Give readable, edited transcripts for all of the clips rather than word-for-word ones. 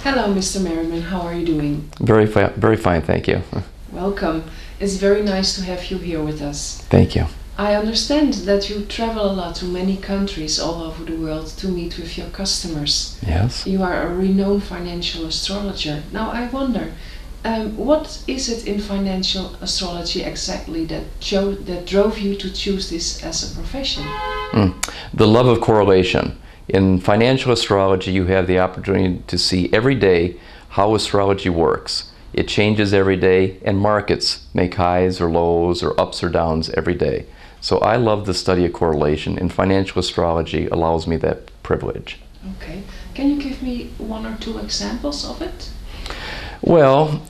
Hello, Mr. Merriman. How are you doing? Very fine, thank you. Welcome. It's very nice to have you here with us. Thank you. I understand that you travel a lot to many countries all over the world to meet with your customers. Yes. You are a renowned financial astrologer. Now I wonder, what is it in financial astrology exactly that drove you to choose this as a profession? The love of correlation. In financial astrology, you have the opportunity to see every day how astrology works. It changes every day, and markets make highs or lows or ups or downs every day. So I love the study of correlation, and financial astrology allows me that privilege. Okay. Can you give me one or two examples of it? Well,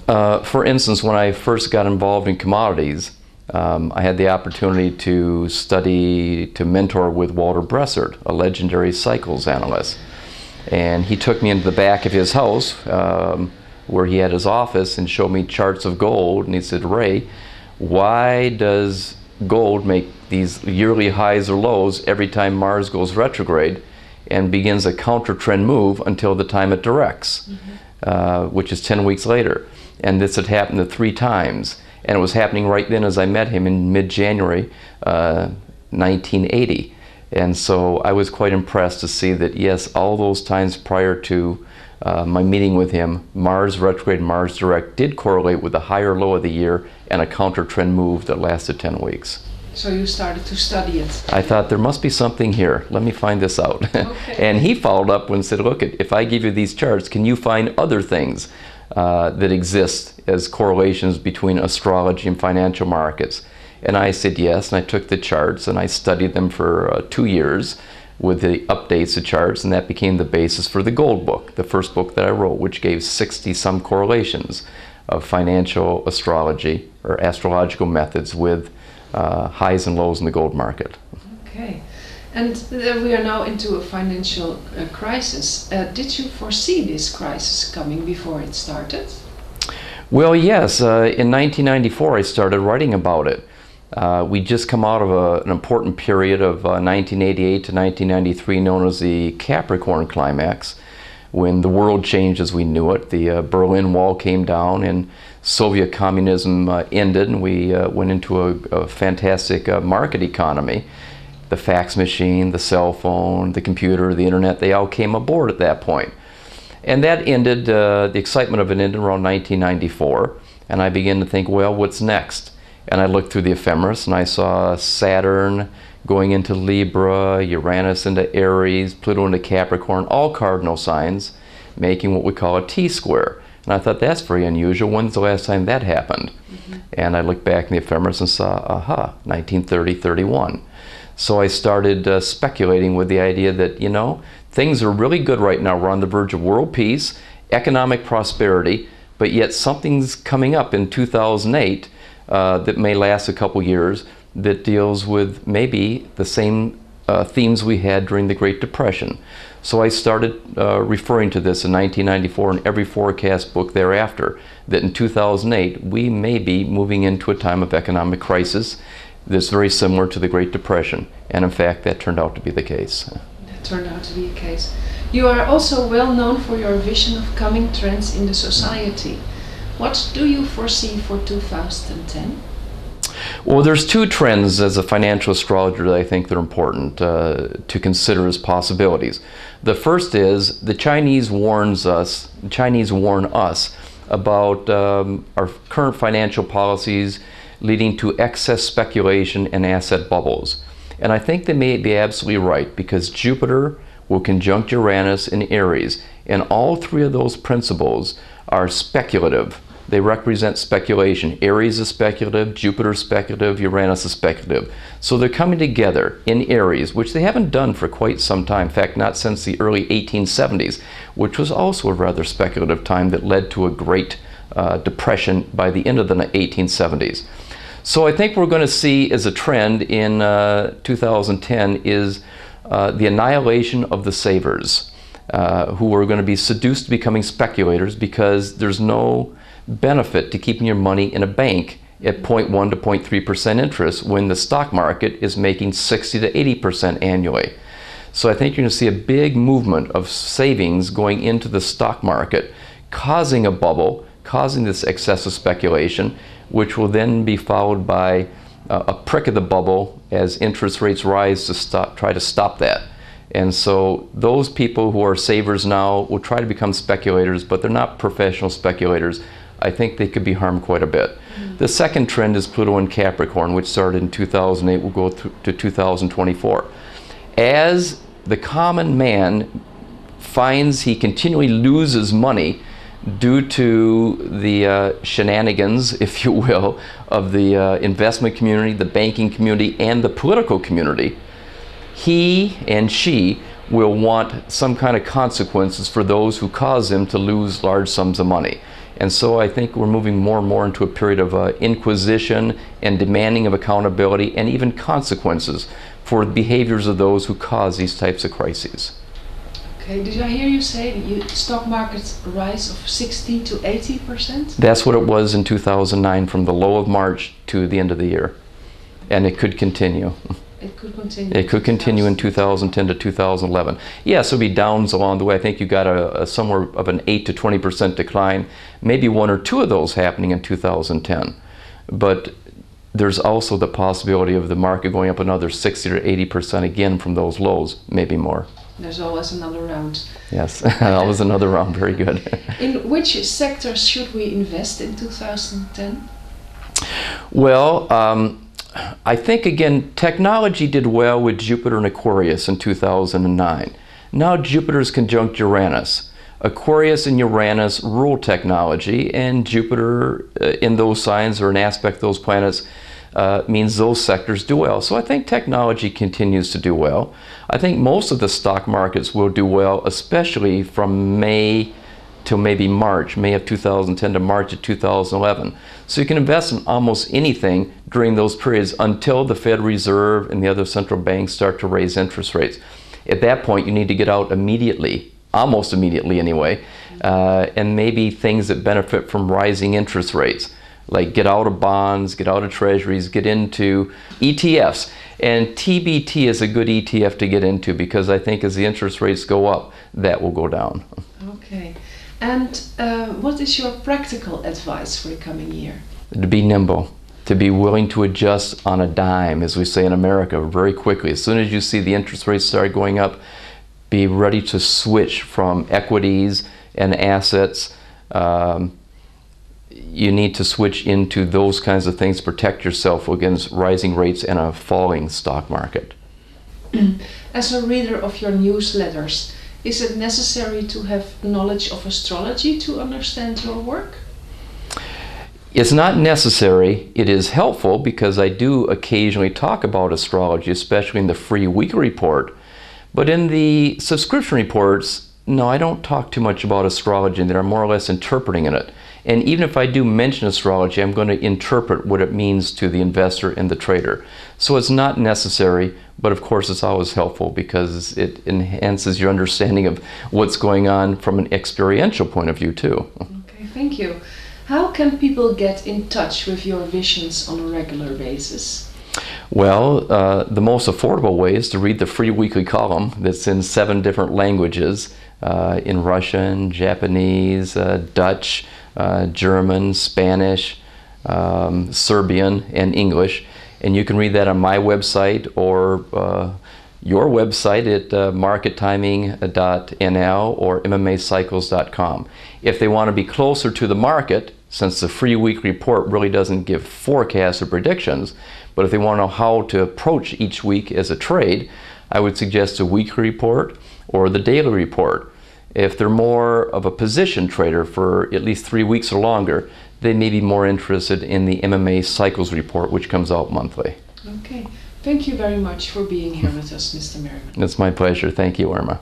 for instance, when I first got involved in commodities, I had the opportunity to mentor with Walter Bressert, a legendary cycles analyst. And he took me into the back of his house where he had his office and showed me charts of gold. And he said, "Ray, why does gold make these yearly highs or lows every time Mars goes retrograde and begins a counter trend move until the time it directs, which is 10 weeks later?" And this had happened 3 times. And it was happening right then as I met him in mid-January 1980. And so I was quite impressed to see that, yes, all those times prior to my meeting with him, Mars retrograde, Mars direct did correlate with the high or low of the year and a counter trend move that lasted 10 weeks. So you started to study it. I thought there must be something here. Let me find this out. Okay. And he followed up and said, "Look, if I give you these charts, can you find other things that exist as correlations between astrology and financial markets?" And I said yes, and I took the charts and I studied them for 2 years with the updates of charts, and that became the basis for the Gold Book, the first book that I wrote, which gave 60-some correlations of financial astrology or astrological methods with highs and lows in the gold market. Okay. And we are now into a financial crisis. Did you foresee this crisis coming before it started? Well, yes. In 1994, I started writing about it. We just come out of an important period of 1988 to 1993 known as the Capricorn climax, when the world changed as we knew it. The Berlin Wall came down and Soviet communism ended, and we went into a fantastic market economy. The fax machine, the cell phone, the computer, the internet, they all came aboard at that point. And that ended, the excitement of it ended around 1994, and I began to think, well, what's next? And I looked through the ephemeris and I saw Saturn going into Libra, Uranus into Aries, Pluto into Capricorn, all cardinal signs, making what we call a T-square. And I thought, that's very unusual. When's the last time that happened? And I looked back in the ephemeris and saw, aha, 1930-31. So I started speculating with the idea that, you know, things are really good right now. We're on the verge of world peace, economic prosperity, but yet something's coming up in 2008 that may last a couple years that deals with maybe the same themes we had during the Great Depression. So I started referring to this in 1994 in every forecast book thereafter, that in 2008 we may be moving into a time of economic crisis that's very similar to the Great Depression. And in fact, that turned out to be the case. That turned out to be the case. You are also well known for your vision of coming trends in the society. What do you foresee for 2010? Well, there's 2 trends as a financial astrologer that I think that are important to consider as possibilities. The first is the Chinese warn us about our current financial policies leading to excess speculation and asset bubbles. And I think they may be absolutely right, because Jupiter will conjunct Uranus in Aries, and all 3 of those principles are speculative. They represent speculation. Aries is speculative, Jupiter is speculative, Uranus is speculative. So they're coming together in Aries, which they haven't done for quite some time. In fact, not since the early 1870s, which was also a rather speculative time that led to a great depression by the end of the 1870s. So I think we're going to see as a trend in 2010 is the annihilation of the savers, who are going to be seduced to becoming speculators, because there's no benefit to keeping your money in a bank at 0.1 to 0.3% interest when the stock market is making 60 to 80% annually. So I think you're going to see a big movement of savings going into the stock market, causing a bubble, causing this excessive speculation, which will then be followed by a prick of the bubble as interest rates rise to try to stop that. And so those people who are savers now will try to become speculators, but they're not professional speculators. I think they could be harmed quite a bit. The second trend is Pluto in Capricorn, which started in 2008, will go through to 2024. As the common man finds he continually loses money due to the shenanigans, if you will, of the investment community, the banking community, and the political community, he and she will want some kind of consequences for those who cause him to lose large sums of money. And so I think we're moving more and more into a period of inquisition and demanding of accountability and even consequences for the behaviors of those who cause these types of crises. Okay, did I hear you say the stock market rise of 60 to 80%? That's what it was in 2009 from the low of March to the end of the year. And it could continue. It could continue. It could continue in 2010 to 2011. Yes, there'll be downs along the way. I think you got a somewhere of an 8 to 20% decline, maybe one or two of those happening in 2010. But there's also the possibility of the market going up another 60 to 80% again from those lows, maybe more. There's always another round. Yes, always another round. Very good. In which sectors should we invest in 2010? Well, I think, again, technology did well with Jupiter and Aquarius in 2009. Now Jupiter's conjunct Uranus. Aquarius and Uranus rule technology, and Jupiter in those signs or an aspect of those planets means those sectors do well. So I think technology continues to do well. I think most of the stock markets will do well, especially from May till maybe March, May of 2010 to March of 2011. So you can invest in almost anything during those periods until the Fed Reserve and the other central banks start to raise interest rates. At that point, you need to get out immediately, almost immediately anyway, and maybe things that benefit from rising interest rates, like get out of bonds, get out of treasuries, get into ETFs. And TBT is a good ETF to get into because I think as the interest rates go up, that will go down. Okay. And what is your practical advice for the coming year? To be nimble, to be willing to adjust on a dime, as we say in America, very quickly. As soon as you see the interest rates start going up, be ready to switch from equities and assets. You need to switch into those kinds of things, protect yourself against rising rates and a falling stock market. As a reader of your newsletters, is it necessary to have knowledge of astrology to understand your work? It's not necessary. It is helpful because I do occasionally talk about astrology, especially in the free weekly report. But in the subscription reports, no, I don't talk too much about astrology, and I'm more or less interpreting in it. And even if I do mention astrology, I'm going to interpret what it means to the investor and the trader. So it's not necessary, but of course it's always helpful because it enhances your understanding of what's going on from an experiential point of view too. Okay, thank you. How can people get in touch with your visions on a regular basis? Well, the most affordable way is to read the free weekly column that's in 7 different languages, in Russian, Japanese, Dutch, German, Spanish, Serbian, and English. And you can read that on my website or your website at markettiming.nl or MMAcycles.com. If they want to be closer to the market, since the free weekly report really doesn't give forecasts or predictions, but if they want to know how to approach each week as a trade, I would suggest a weekly report or the daily report. If they're more of a position trader for at least 3 weeks or longer, they may be more interested in the MMA Cycles report, which comes out monthly. Okay. Thank you very much for being here with us, Mr. Merriman. It's my pleasure. Thank you, Irma.